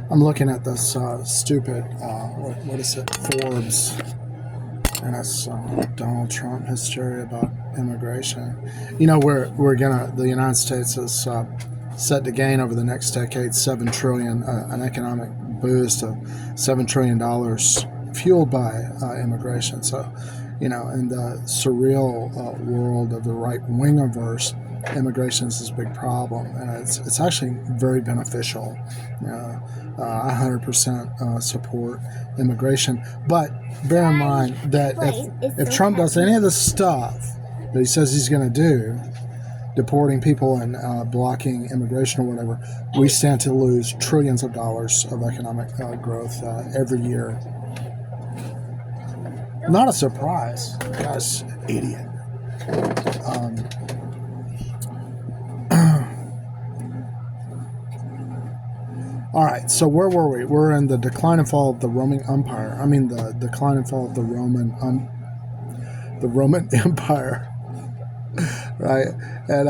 I'm looking at this stupid, what is it, Forbes, and it's Donald Trump hysteria about immigration. You know, the United States is set to gain over the next decade $7 trillion, an economic boost of $7 trillion fueled by immigration. So, you know, in the surreal world of the right wingiverse, immigration is this big problem, and it's actually very beneficial. 100% support immigration, but bear in mind that if Trump does any of the stuff that he says he's going to do, deporting people and blocking immigration or whatever, we stand to lose trillions of dollars of economic growth every year. Not a surprise. Gosh, idiot. All right, so where were we? We're in the decline and fall of the Roman Empire. I mean, the decline and fall of the Roman Empire, right? And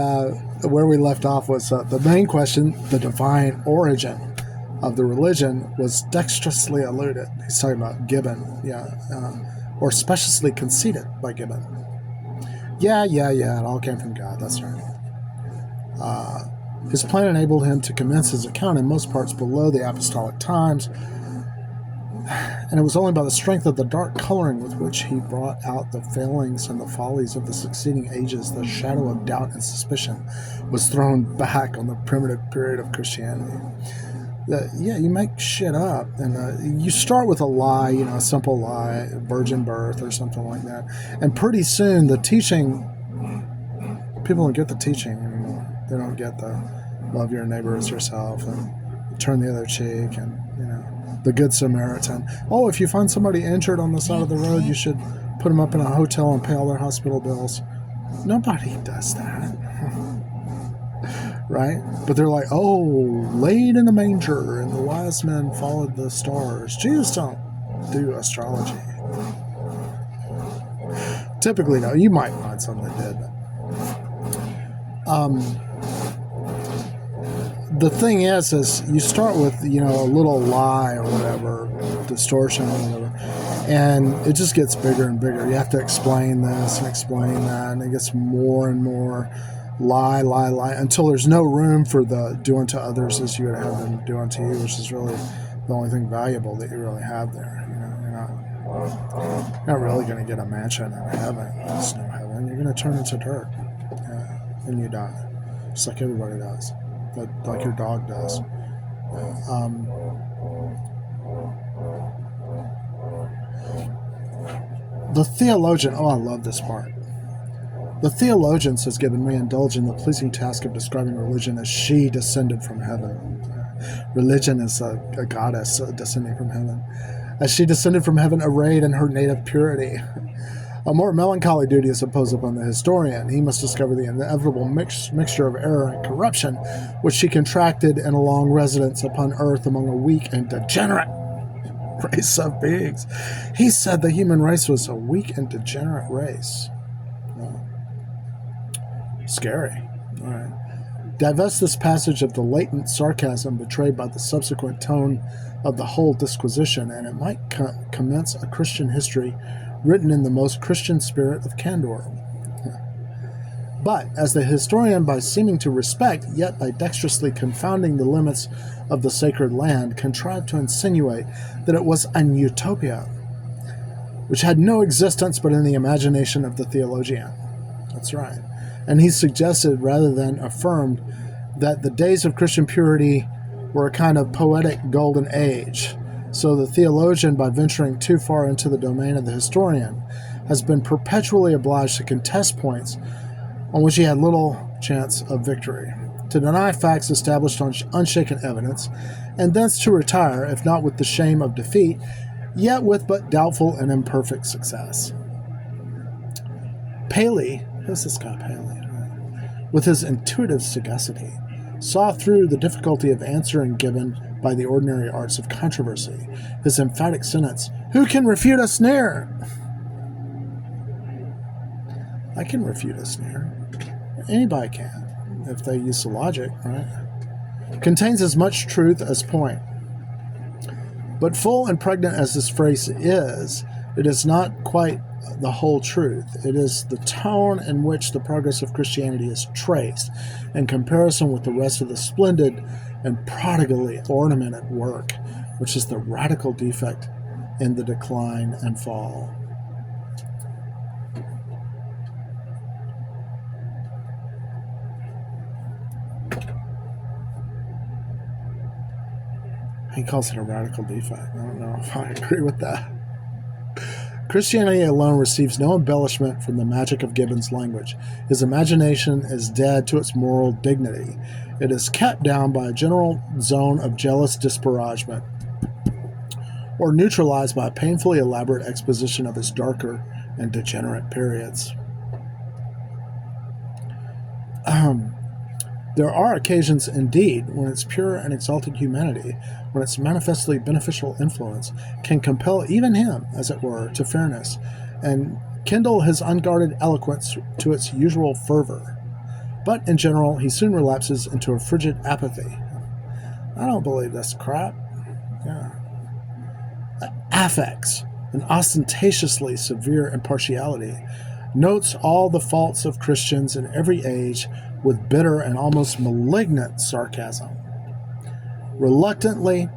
where we left off was the main question: the divine origin of the religion was dexterously eluded. He's talking about Gibbon, or speciously conceded by Gibbon. Yeah, it all came from God. That's right. His plan enabled him to commence his account in most parts below the apostolic times, and it was only by the strength of the dark coloring with which he brought out the failings and the follies of the succeeding ages the shadow of doubt and suspicion was thrown back on the primitive period of Christianity. You make shit up, and you start with a lie, a simple lie, virgin birth or something like that, and pretty soon the teaching, people don't get the teaching anymore. They don't get the love your neighbor as yourself and turn the other cheek and, the Good Samaritan. Oh, if you find somebody injured on the side of the road, you should put them up in a hotel and pay all their hospital bills. Nobody does that. Right? But they're like, oh, laid in a manger and the wise men followed the stars. Jesus don't do astrology. Typically, no. You might find some that did. The thing is you start with, a little lie or whatever, distortion or whatever, and it just gets bigger and bigger. You have to explain this and explain that, and it gets more and more lie, until there's no room for the do unto others as you would have them do unto you, which is really the only thing valuable that you really have there. You're not really going to get a mansion in heaven. There's no heaven. You're going to turn into dirt, and you die, just like everybody does. Like your dog does. The theologian, I love this part. The theologian, says Gibbon, may indulge in the pleasing task of describing religion as she descended from heaven. Religion is a goddess descending from heaven. As she descended from heaven arrayed in her native purity. A more melancholy duty is imposed upon the historian. He must discover the inevitable mixture of error and corruption, which she contracted in a long residence upon earth among a weak and degenerate race of beings. He said the human race was a weak and degenerate race. Scary. All right. Divest this passage of the latent sarcasm betrayed by the subsequent tone of the whole disquisition, and it might commence a Christian history written in the most Christian spirit of candor. But, as the historian, by seeming to respect, yet by dexterously confounding the limits of the sacred land, contrived to insinuate that it was an utopia, which had no existence but in the imagination of the theologian. That's right. And he suggested, rather than affirmed, that the days of Christian purity were a kind of poetic golden age. So the theologian, by venturing too far into the domain of the historian, has been perpetually obliged to contest points on which he had little chance of victory, to deny facts established on unshaken evidence, and thence to retire, if not with the shame of defeat, yet with but doubtful and imperfect success. Paley, who's this guy Paley? With his intuitive sagacity, saw through the difficulty of answering Gibbon by the ordinary arts of controversy. His emphatic sentence, "Who can refute a snare?" I can refute a snare. Anybody can, if they use the logic, right? Contains as much truth as point. But full and pregnant as this phrase is, it is not quite the whole truth. It is the tone in which the progress of Christianity is traced in comparison with the rest of the splendid and prodigally ornamented work, which is the radical defect in the decline and fall. He calls it a radical defect. I don't know if I agree with that. Christianity alone receives no embellishment from the magic of Gibbon's language. His imagination is dead to its moral dignity. It is kept down by a general zone of jealous disparagement, or neutralized by a painfully elaborate exposition of his darker and degenerate periods. There are occasions, indeed, when its pure and exalted humanity, when its manifestly beneficial influence, can compel even him, as it were, to fairness, and kindle his unguarded eloquence to its usual fervor. But, in general, he soon relapses into a frigid apathy. I don't believe this crap. Yeah. Affects an ostentatiously severe impartiality, notes all the faults of Christians in every age with bitter and almost malignant sarcasm. Reluctantly,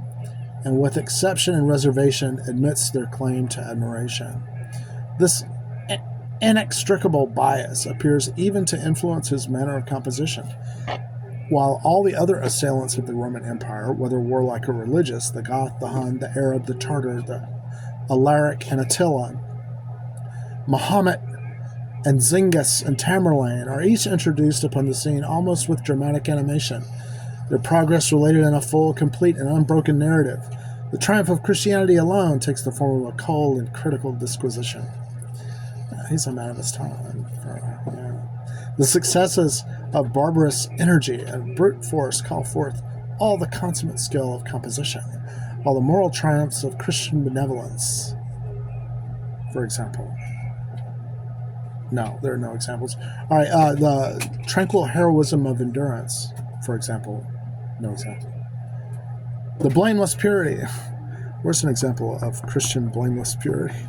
and with exception and reservation, admits their claim to admiration. This inextricable bias appears even to influence his manner of composition. While all the other assailants of the Roman Empire, whether warlike or religious, the Goth, the Hun, the Arab, the Tartar, the Alaric, and Attila, Mahomet, and Zingis and Tamerlane are each introduced upon the scene almost with dramatic animation, their progress related in a full, complete, and unbroken narrative. The triumph of Christianity alone takes the form of a cold and critical disquisition. He's a man of his time. The successes of barbarous energy and brute force call forth all the consummate skill of composition, while the moral triumphs of Christian benevolence, for example. No, there are no examples. All right, the tranquil heroism of endurance, for example. No example. The blameless purity. Where's an example of Christian blameless purity?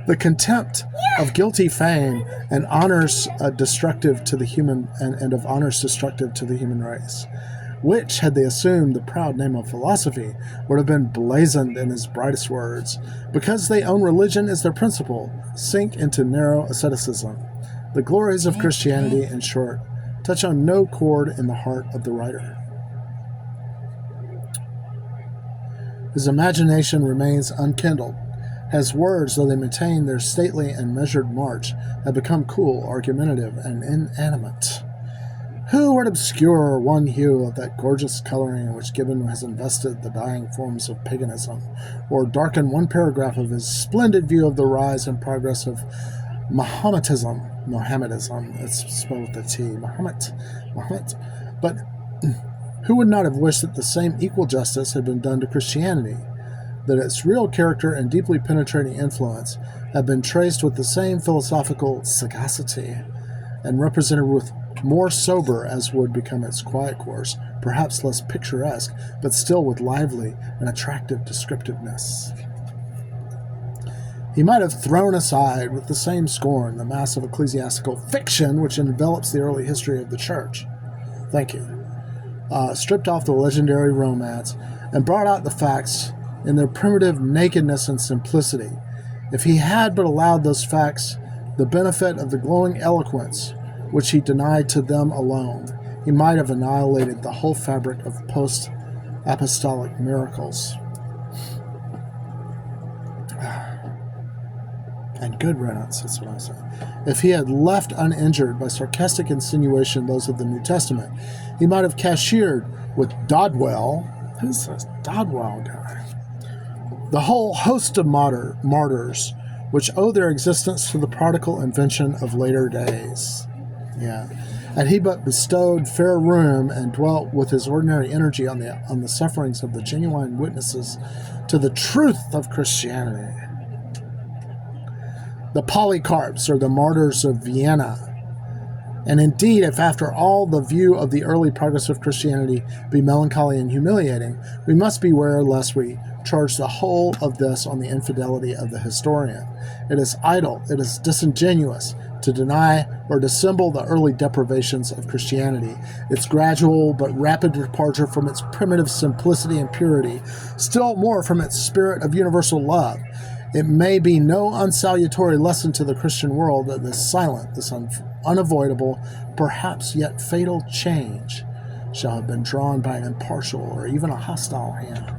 The contempt of guilty fame and honors destructive to the human and of honors destructive to the human race, which, had they assumed the proud name of philosophy, would have been blazoned in his brightest words. Because they own religion as their principle, sink into narrow asceticism. The glories of Christianity, in short, touch on no chord in the heart of the writer. His imagination remains unkindled. His words, though they maintain their stately and measured march, have become cool, argumentative, and inanimate. Who would obscure one hue of that gorgeous coloring in which Gibbon has invested the dying forms of paganism, or darken one paragraph of his splendid view of the rise and progress of Mohammedanism, it's spelled with a T, Mahomet. But who would not have wished that the same equal justice had been done to Christianity, that its real character and deeply penetrating influence had been traced with the same philosophical sagacity, and represented with more sober as would become its quiet course, perhaps less picturesque, but still with lively and attractive descriptiveness. He might have thrown aside with the same scorn the mass of ecclesiastical fiction which envelops the early history of the Church. Thank you. Stripped off the legendary romance and brought out the facts in their primitive nakedness and simplicity. If he had but allowed those facts the benefit of the glowing eloquence which he denied to them alone, he might have annihilated the whole fabric of post-apostolic miracles. And good riddance, that's what I say. If he had left uninjured by sarcastic insinuation those of the New Testament, he might have cashiered with Dodwell. Who's this Dodwell guy? The whole host of martyrs, which owe their existence to the prodigal invention of later days. Yeah. Had he but bestowed fair room and dwelt with his ordinary energy on the sufferings of the genuine witnesses to the truth of Christianity. The Polycarps, or the martyrs of Vienna, And indeed, if after all the view of the early progress of Christianity be melancholy and humiliating, we must beware lest we charge the whole of this on the infidelity of the historian. It is idle, it is disingenuous to deny or dissemble the early deprivations of Christianity, its gradual but rapid departure from its primitive simplicity and purity, still more from its spirit of universal love. It may be no unsalutary lesson to the Christian world that this silent, this unavoidable, perhaps yet fatal change shall have been drawn by an impartial or even a hostile hand.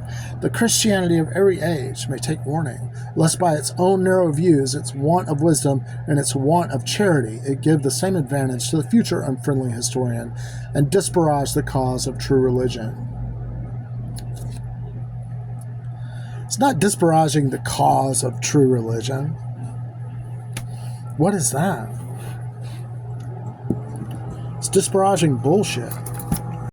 The Christianity of every age may take warning, lest by its own narrow views, its want of wisdom, and its want of charity, it give the same advantage to the future unfriendly historian, and disparage the cause of true religion. It's not disparaging the cause of true religion. What is that? It's disparaging bullshit.